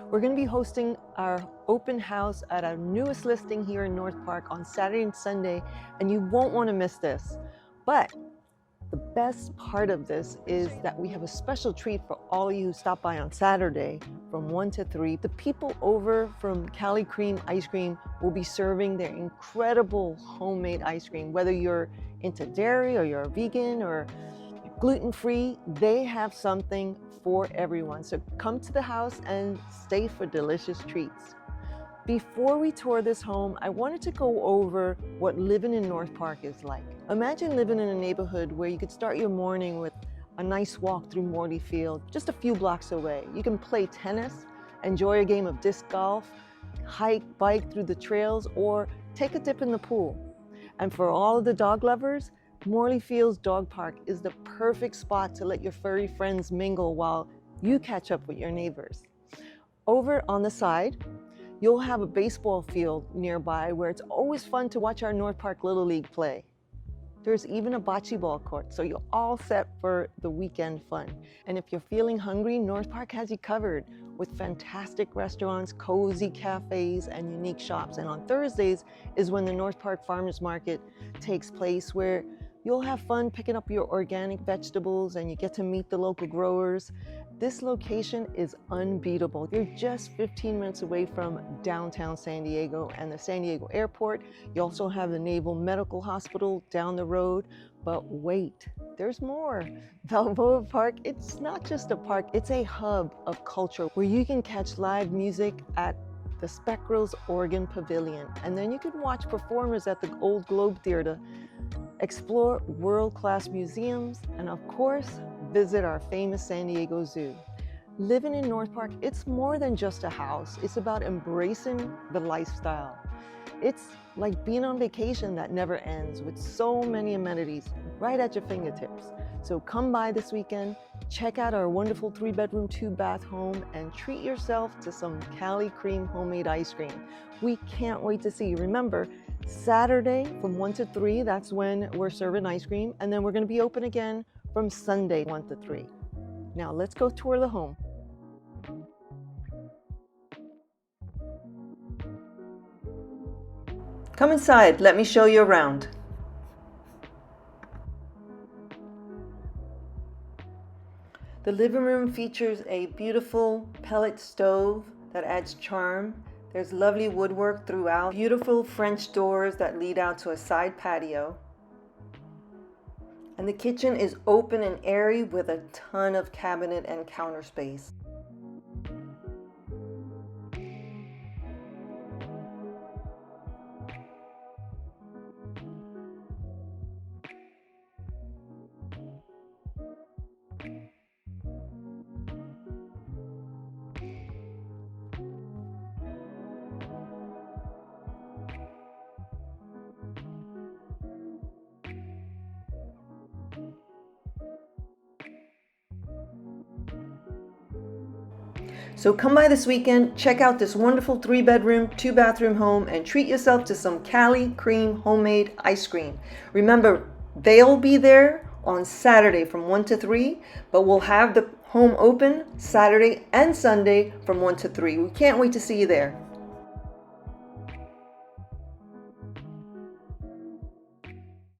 We're going to be hosting our open house at our newest listing here in North Park on Saturday and Sunday, and you won't want to miss this. But the best part of this is that we have a special treat for all of you who stop by on Saturday from 1 to 3. The people over from Cali Cream Ice Cream will be serving their incredible homemade ice cream. Whether you're into dairy or you're a vegan or gluten-free, they have something for everyone. So come to the house and stay for delicious treats. Before we tour this home, I wanted to go over what living in North Park is like. Imagine living in a neighborhood where you could start your morning with a nice walk through Morley Field, just a few blocks away. You can play tennis, enjoy a game of disc golf, hike, bike through the trails, or take a dip in the pool. And for all of the dog lovers, Morley Field's dog park is the perfect spot to let your furry friends mingle while you catch up with your neighbors. Over on the side, you'll have a baseball field nearby where it's always fun to watch our North Park Little League play. There's even a bocce ball court, so you're all set for the weekend fun. And if you're feeling hungry, North Park has you covered with fantastic restaurants, cozy cafes, and unique shops. And on Thursdays is when the North Park Farmers Market takes place, where you'll have fun picking up your organic vegetables and you get to meet the local growers. This location is unbeatable. You're just 15 minutes away from downtown San Diego and the San Diego airport. You also have the Naval Medical Hospital down the road. But wait, there's more. Balboa Park, it's not just a park, it's a hub of culture where you can catch live music at the Speckrel's Organ Pavilion. And then you can watch performers at the Old Globe Theater, explore world-class museums, and of course, visit our famous San Diego Zoo. Living in North Park, it's more than just a house. It's about embracing the lifestyle. It's like being on vacation that never ends with so many amenities right at your fingertips. So come by this weekend, check out our wonderful 3-bedroom, 2-bath home, and treat yourself to some Cali Cream homemade ice cream. We can't wait to see you. Remember, Saturday from 1 to 3, that's when we're serving ice cream, and then we're going to be open again from Sunday 1 to 3. Now let's go tour the home. Come inside, let me show you around. The living room features a beautiful pellet stove that adds charm. There's lovely woodwork throughout, beautiful French doors that lead out to a side patio. And the kitchen is open and airy with a ton of cabinet and counter space. So come by this weekend, check out this wonderful 3-bedroom, 2-bathroom home, and treat yourself to some Cali Cream homemade ice cream. Remember, they'll be there on Saturday from 1 to 3, but we'll have the home open Saturday and Sunday from 1 to 3. We can't wait to see you there.